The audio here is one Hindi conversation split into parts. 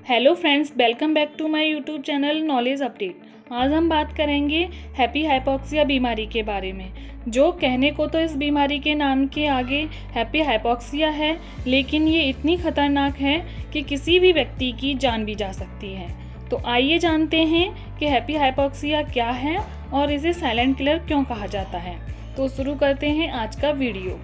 Hello friends, welcome back to my YouTube channel knowledge update. आज हम बात करेंगे हैप्पी हाइपॉक्सिया बीमारी के बारे में। जो कहने को तो इस बीमारी के नाम के आगे हैप्पी हाइपॉक्सिया है, लेकिन ये इतनी खतरनाक है कि किसी भी व्यक्ति की जान भी जा सकती है। तो आइए जानते हैं कि हैप्पी हाइपॉक्सिया क्या है और इसे साइलेंट किलर क्यों कहा जाता है। तो शुरू करते हैं आज का वीडियो।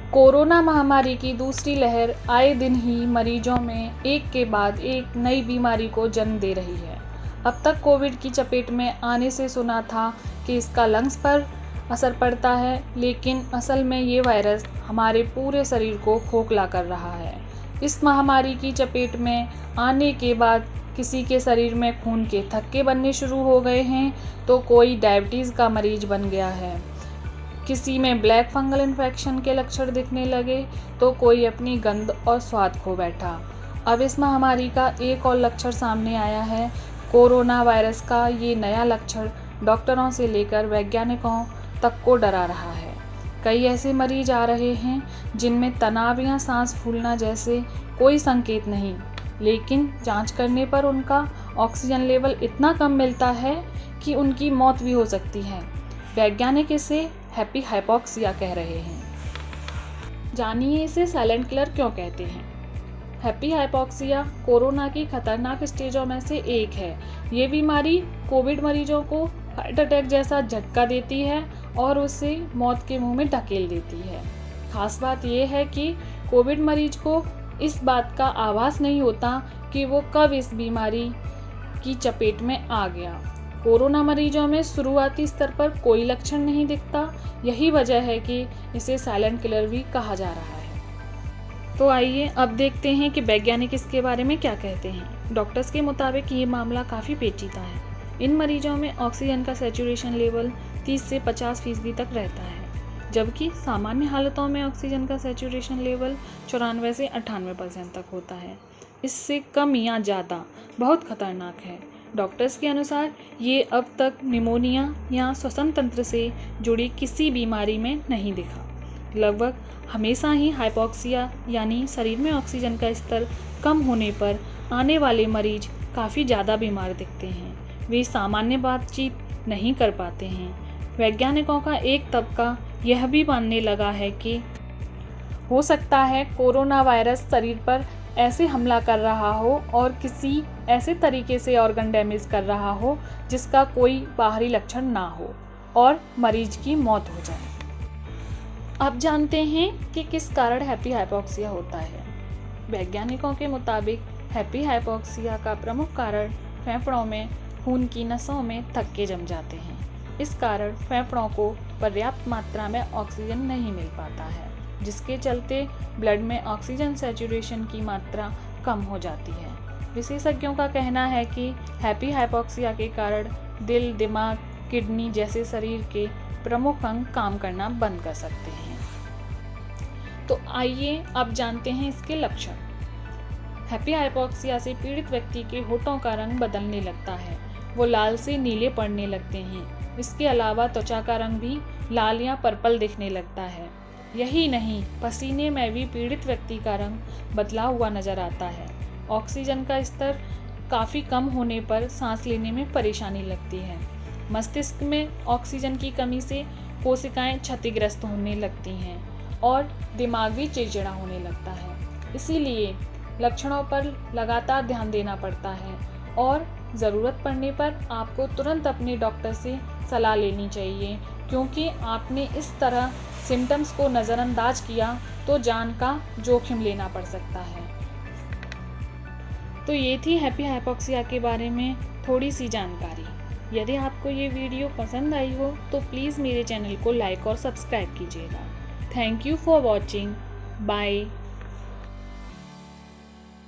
कोरोना महामारी की दूसरी लहर आए दिन ही मरीजों में एक के बाद एक नई बीमारी को जन्म दे रही है। अब तक कोविड की चपेट में आने से सुना था कि इसका लंग्स पर असर पड़ता है, लेकिन असल में ये वायरस हमारे पूरे शरीर को खोखला कर रहा है। इस महामारी की चपेट में आने के बाद किसी के शरीर में खून के थक्के बनने शुरू हो गए हैं, तो कोई डायबिटीज़ का मरीज बन गया है, किसी में ब्लैक फंगल इन्फेक्शन के लक्षण दिखने लगे, तो कोई अपनी गंध और स्वाद खो बैठा। अब इस महामारी का एक और लक्षण सामने आया है। कोरोना वायरस का ये नया लक्षण डॉक्टरों से लेकर वैज्ञानिकों तक को डरा रहा है। कई ऐसे मरीज आ रहे हैं जिनमें तनाव या सांस फूलना जैसे कोई संकेत नहीं, लेकिन जांच करने पर उनका ऑक्सीजन लेवल इतना कम मिलता है कि उनकी मौत भी हो सकती है। वैज्ञानिक इसे हैप्पी हाइपॉक्सिया कह रहे हैं। जानिए इसे साइलेंट किलर क्यों कहते हैं। हैप्पी हाइपॉक्सिया कोरोना की खतरनाक स्टेजों में से एक है। ये बीमारी कोविड मरीजों को हार्ट अटैक जैसा झटका देती है और उसे मौत के मुंह में धकेल देती है। खास बात यह है कि कोविड मरीज को इस बात का आभास नहीं होता कि वो कब इस बीमारी की चपेट में आ गया। कोरोना मरीजों में शुरुआती स्तर पर कोई लक्षण नहीं दिखता। यही वजह है कि इसे साइलेंट किलर भी कहा जा रहा है। तो आइए अब देखते हैं कि वैज्ञानिक इसके बारे में क्या कहते हैं। डॉक्टर्स के मुताबिक ये मामला काफ़ी पेचीदा है। इन मरीजों में ऑक्सीजन का सैचुरेशन लेवल 30 से 50% तक रहता है, जबकि सामान्य हालतों में ऑक्सीजन का सैचुरेशन लेवल 94 से 98% तक होता है। इससे कम या ज़्यादा बहुत खतरनाक है। डॉक्टर्स के अनुसार ये अब तक निमोनिया या श्वसन तंत्र से जुड़ी किसी बीमारी में नहीं दिखा। लगभग हमेशा ही हाइपॉक्सिया यानी शरीर में ऑक्सीजन का स्तर कम होने पर आने वाले मरीज काफ़ी ज़्यादा बीमार दिखते हैं। वे सामान्य बातचीत नहीं कर पाते हैं। वैज्ञानिकों का एक तबका यह भी मानने लगा है कि हो सकता है कोरोना वायरस शरीर पर ऐसे हमला कर रहा हो और किसी ऐसे तरीके से ऑर्गन डैमेज कर रहा हो जिसका कोई बाहरी लक्षण ना हो और मरीज की मौत हो जाए। अब जानते हैं कि किस कारण हैप्पी हाइपॉक्सिया होता है। वैज्ञानिकों के मुताबिक हैप्पी हाइपॉक्सिया का प्रमुख कारण फेफड़ों में खून की नसों में थक्के जम जाते हैं। इस कारण फेफड़ों को पर्याप्त मात्रा में ऑक्सीजन नहीं मिल पाता है, जिसके चलते ब्लड में ऑक्सीजन सैचुरेशन की मात्रा कम हो जाती है। विशेषज्ञों का कहना है कि हैप्पी हाइपॉक्सिया के कारण दिल, दिमाग, किडनी जैसे शरीर के प्रमुख अंग काम करना बंद कर सकते हैं। तो आइए अब जानते हैं इसके लक्षण। हैप्पी हाइपॉक्सिया से पीड़ित व्यक्ति के होठों का रंग बदलने लगता है, वो लाल से नीले पड़ने लगते हैं। इसके अलावा त्वचा का रंग भी लाल या पर्पल दिखने लगता है। यही नहीं, पसीने में भी पीड़ित व्यक्ति का रंग बदला हुआ नजर आता है। ऑक्सीजन का स्तर काफ़ी कम होने पर सांस लेने में परेशानी लगती है। मस्तिष्क में ऑक्सीजन की कमी से कोशिकाएं क्षतिग्रस्त होने लगती हैं और दिमाग भी चिड़चिड़ा होने लगता है। इसीलिए लक्षणों पर लगातार ध्यान देना पड़ता है और ज़रूरत पड़ने पर आपको तुरंत अपने डॉक्टर से सलाह लेनी चाहिए, क्योंकि आपने इस तरह सिम्टम्स को नज़रअंदाज किया तो जान का जोखिम लेना पड़ सकता है। तो ये थी हैप्पी हाइपॉक्सिया के बारे में थोड़ी सी जानकारी। यदि आपको ये वीडियो पसंद आई हो तो प्लीज़ मेरे चैनल को लाइक और सब्सक्राइब कीजिएगा। Thank you for watching. Bye.